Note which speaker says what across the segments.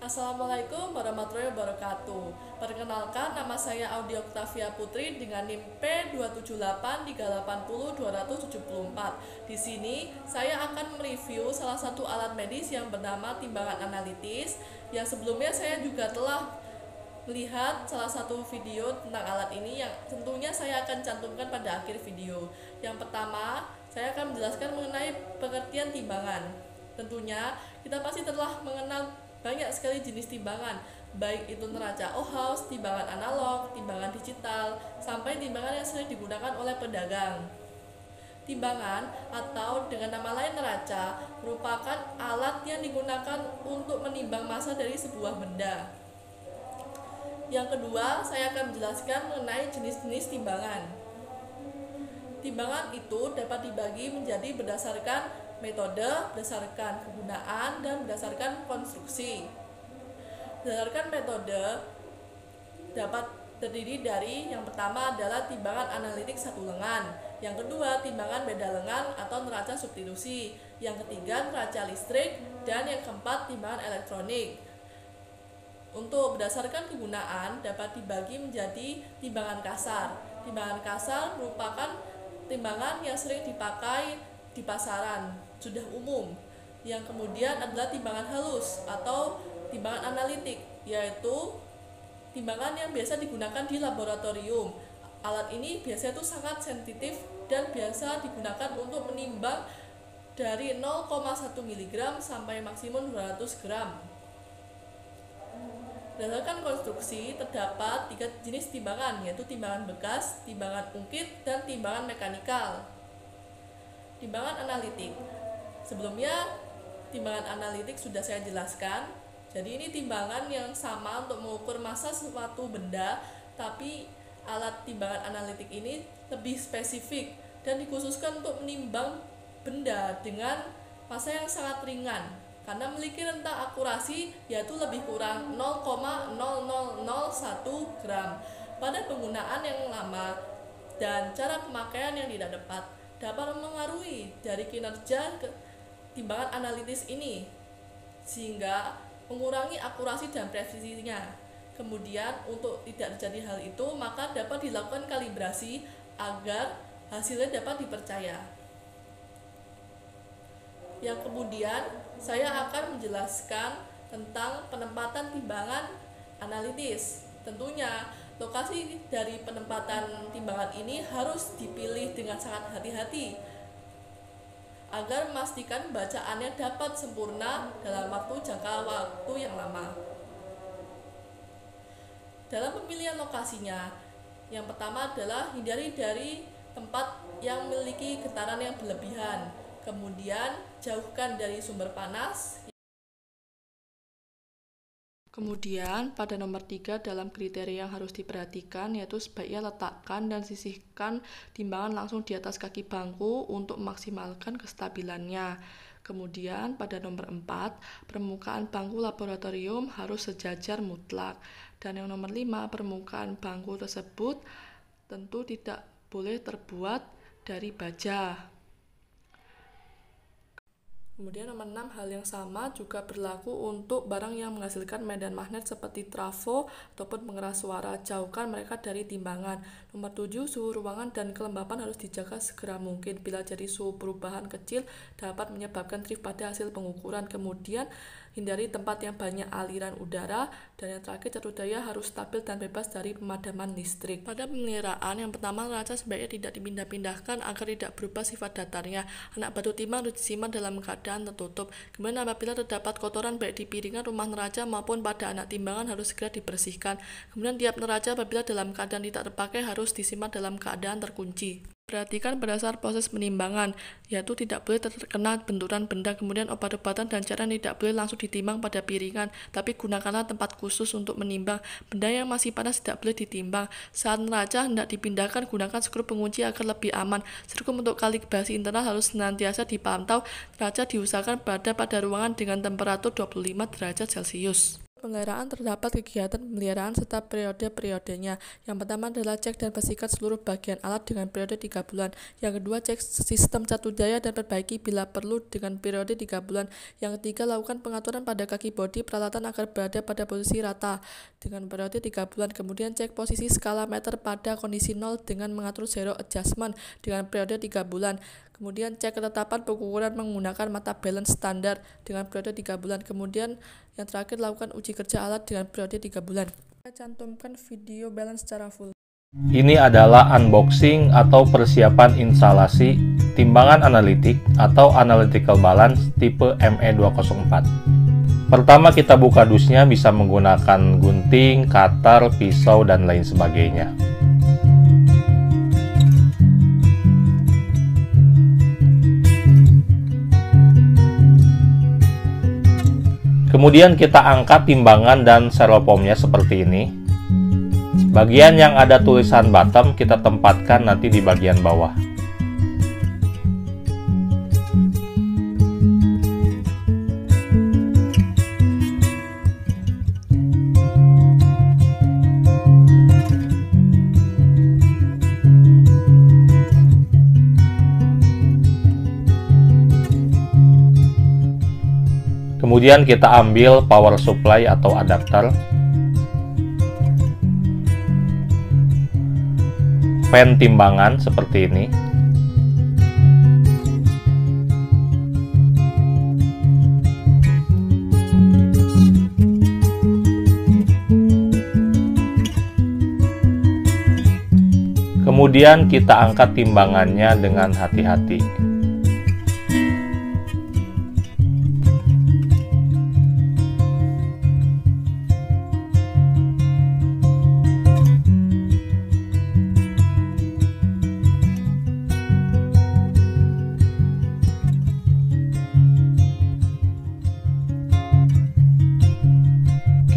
Speaker 1: Assalamualaikum warahmatullahi wabarakatuh. Perkenalkan, nama saya Audi Oktavia Putri dengan NIM P278380274. Di sini saya akan mereview salah satu alat medis yang bernama timbangan analitis, yang sebelumnya saya juga telah melihat salah satu video tentang alat ini yang tentunya saya akan cantumkan pada akhir video. Yang pertama, saya akan menjelaskan mengenai pengertian timbangan. Tentunya kita pasti telah mengenal banyak sekali jenis timbangan, baik itu neraca Ohaus, timbangan analog, timbangan digital, sampai timbangan yang sering digunakan oleh pedagang. Timbangan atau dengan nama lain neraca merupakan alat yang digunakan untuk menimbang massa dari sebuah benda. Yang kedua, saya akan menjelaskan mengenai jenis-jenis timbangan. Timbangan itu dapat dibagi menjadi berdasarkan metode, berdasarkan kegunaan, dan berdasarkan konstruksi. Berdasarkan metode dapat terdiri dari yang pertama adalah timbangan analitik satu lengan, yang kedua timbangan beda lengan atau neraca substitusi, yang ketiga neraca listrik, dan yang keempat timbangan elektronik. Untuk berdasarkan kegunaan dapat dibagi menjadi timbangan kasar. Timbangan kasar merupakan timbangan yang sering dipakai di pasaran, sudah umum. Yang kemudian adalah timbangan halus atau timbangan analitik, yaitu timbangan yang biasa digunakan di laboratorium. Alat ini biasanya itu sangat sensitif dan biasa digunakan untuk menimbang dari 0,1 mg sampai maksimum 200 gram. Berdasarkan konstruksi, terdapat 3 jenis timbangan, yaitu timbangan bekas, timbangan ungkit, dan timbangan mekanikal. Timbangan analitik. Sebelumnya, timbangan analitik sudah saya jelaskan. Jadi ini timbangan yang sama untuk mengukur massa suatu benda, tapi alat timbangan analitik ini lebih spesifik dan dikhususkan untuk menimbang benda dengan massa yang sangat ringan, karena memiliki rentang akurasi yaitu lebih kurang 0,0001 gram. Pada penggunaan yang lama dan cara pemakaian yang tidak tepat dapat mempengaruhi dari kinerja timbangan analitis ini, sehingga mengurangi akurasi dan presisinya. Kemudian untuk tidak terjadi hal itu, maka dapat dilakukan kalibrasi agar hasilnya dapat dipercaya. Yang kemudian saya akan menjelaskan tentang penempatan timbangan analitis. Tentunya lokasi dari penempatan timbangan ini harus dipilih dengan sangat hati-hati agar memastikan bacaannya dapat sempurna dalam jangka waktu yang lama. Dalam pemilihan lokasinya, yang pertama adalah hindari dari tempat yang memiliki getaran yang berlebihan. Kemudian jauhkan dari sumber panas. Kemudian pada nomor 3 dalam kriteria yang harus diperhatikan yaitu sebaiknya letakkan dan sisihkan timbangan langsung di atas kaki bangku untuk memaksimalkan kestabilannya. Kemudian pada nomor 4, permukaan bangku laboratorium harus sejajar mutlak. Dan yang nomor 5, permukaan bangku tersebut tentu tidak boleh terbuat dari baja. Kemudian nomor 6, hal yang sama juga berlaku untuk barang yang menghasilkan medan magnet seperti trafo ataupun pengeras suara. Jauhkan mereka dari timbangan. Nomor 7, suhu ruangan dan kelembapan harus dijaga segera mungkin. Bila jadi suhu perubahan kecil dapat menyebabkan trif pada hasil pengukuran. Kemudian hindari tempat yang banyak aliran udara. Dan yang terakhir, catur daya harus stabil dan bebas dari pemadaman listrik. Pada pemeliharaan, yang pertama, neraca sebaiknya tidak dipindah-pindahkan agar tidak berubah sifat datarnya. Anak batu timbang harus disimpan dalam keadaan tertutup. Kemudian apabila terdapat kotoran baik di piringan rumah neraca maupun pada anak timbangan harus segera dibersihkan. Kemudian tiap neraca apabila dalam keadaan tidak terpakai harus disimpan dalam keadaan terkunci. Perhatikan pada saat proses penimbangan, yaitu tidak boleh terkena benturan benda, kemudian obat-obatan dan cairan tidak boleh langsung ditimbang pada piringan, tapi gunakanlah tempat khusus untuk menimbang. Benda yang masih panas tidak boleh ditimbang. Saat neraca hendak dipindahkan, gunakan skrup pengunci agar lebih aman. Skrup untuk kalibrasi internal harus senantiasa dipantau. Neraca diusahakan berada pada ruangan dengan temperatur 25 derajat Celcius. Pemeliharaan terdapat kegiatan pemeliharaan serta periode-periodenya. Yang pertama adalah cek dan bersihkan seluruh bagian alat dengan periode 3 bulan. Yang kedua, cek sistem catu daya dan perbaiki bila perlu dengan periode 3 bulan. Yang ketiga, lakukan pengaturan pada kaki bodi peralatan agar berada pada posisi rata dengan periode 3 bulan. Kemudian cek posisi skala meter pada kondisi 0 dengan mengatur zero adjustment dengan periode 3 bulan. Kemudian cek ketetapan pengukuran menggunakan mata balance standar dengan periode 3 bulan. Kemudian yang terakhir, lakukan uji kerja alat dengan periode 3 bulan. Kita cantumkan video balance secara full.
Speaker 2: Ini adalah unboxing atau persiapan instalasi timbangan analitik atau analytical balance tipe ME204. Pertama, kita buka dusnya bisa menggunakan gunting, cutter, pisau, dan lain sebagainya. Kemudian kita angkat timbangan dan serofomnya seperti ini. Bagian yang ada tulisan bottom kita tempatkan nanti di bagian bawah. Kemudian kita ambil power supply atau adapter, pen timbangan seperti ini, kemudian kita angkat timbangannya dengan hati-hati.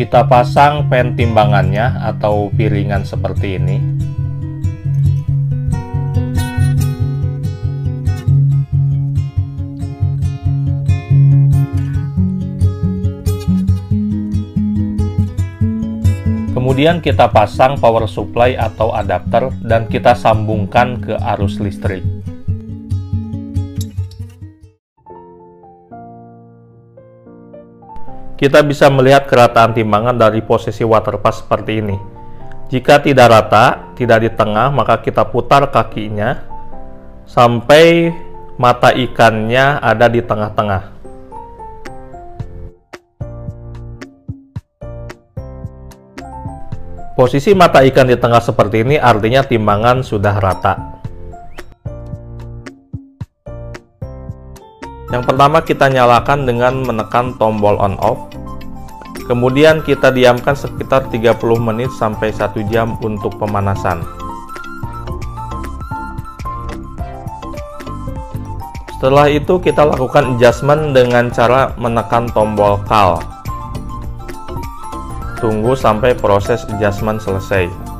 Speaker 2: Kita pasang pen timbangannya atau piringan seperti ini. Kemudian kita pasang power supply atau adapter dan kita sambungkan ke arus listrik. Kita bisa melihat kerataan timbangan dari posisi waterpass seperti ini. Jika tidak rata, tidak di tengah, maka kita putar kakinya sampai mata ikannya ada di tengah-tengah. Posisi mata ikan di tengah seperti ini artinya timbangan sudah rata. Yang pertama kita nyalakan dengan menekan tombol on off. Kemudian kita diamkan sekitar 30 menit sampai 1 jam untuk pemanasan. Setelah itu kita lakukan adjustment dengan cara menekan tombol call. Tunggu sampai proses adjustment selesai.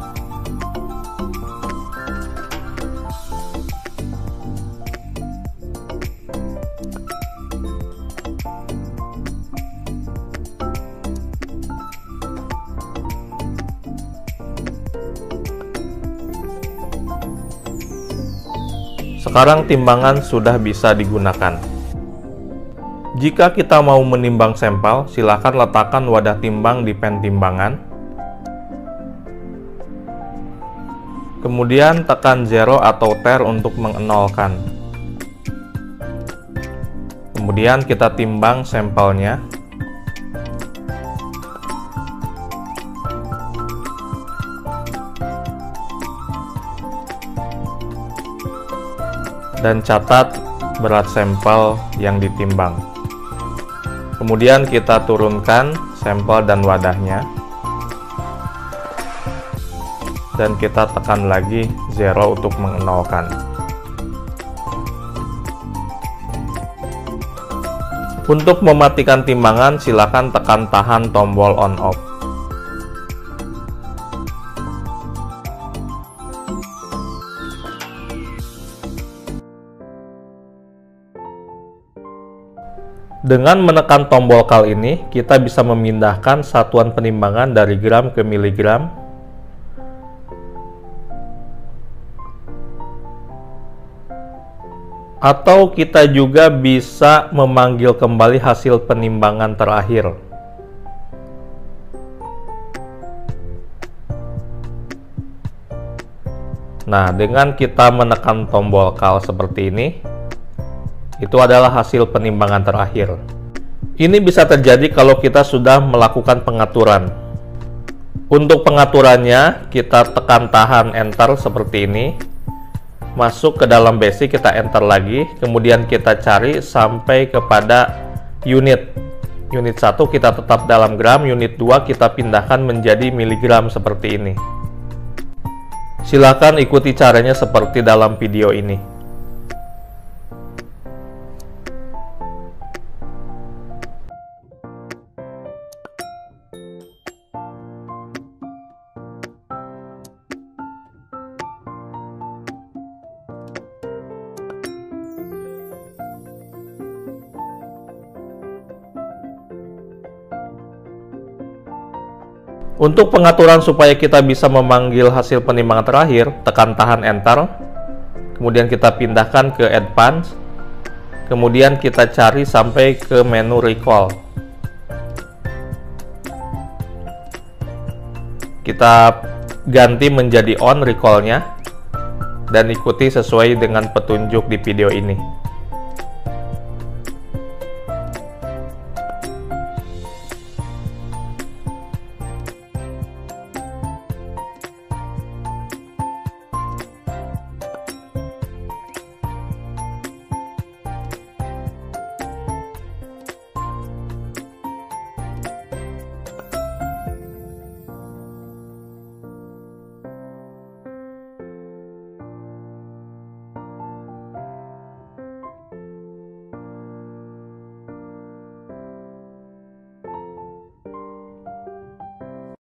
Speaker 2: Sekarang timbangan sudah bisa digunakan. Jika kita mau menimbang sampel, silakan letakkan wadah timbang di pen timbangan. Kemudian tekan zero atau tar untuk mengenolkan. Kemudian kita timbang sampelnya. Dan catat berat sampel yang ditimbang. Kemudian kita turunkan sampel dan wadahnya. Dan kita tekan lagi zero untuk mengenolkan. Untuk mematikan timbangan, silakan tekan tahan tombol on off. Dengan menekan tombol kal ini, kita bisa memindahkan satuan penimbangan dari gram ke miligram. Atau kita juga bisa memanggil kembali hasil penimbangan terakhir. Nah, dengan kita menekan tombol kal seperti ini, itu adalah hasil penimbangan terakhir. Ini bisa terjadi kalau kita sudah melakukan pengaturan. Untuk pengaturannya, kita tekan tahan enter seperti ini. Masuk ke dalam basic, kita enter lagi. Kemudian kita cari sampai kepada unit. Unit 1 kita tetap dalam gram, unit 2 kita pindahkan menjadi miligram seperti ini. Silakan ikuti caranya seperti dalam video ini. Untuk pengaturan supaya kita bisa memanggil hasil penimbangan terakhir, tekan tahan enter, kemudian kita pindahkan ke advance, kemudian kita cari sampai ke menu recall. Kita ganti menjadi on recall-nya, dan ikuti sesuai dengan petunjuk di video ini.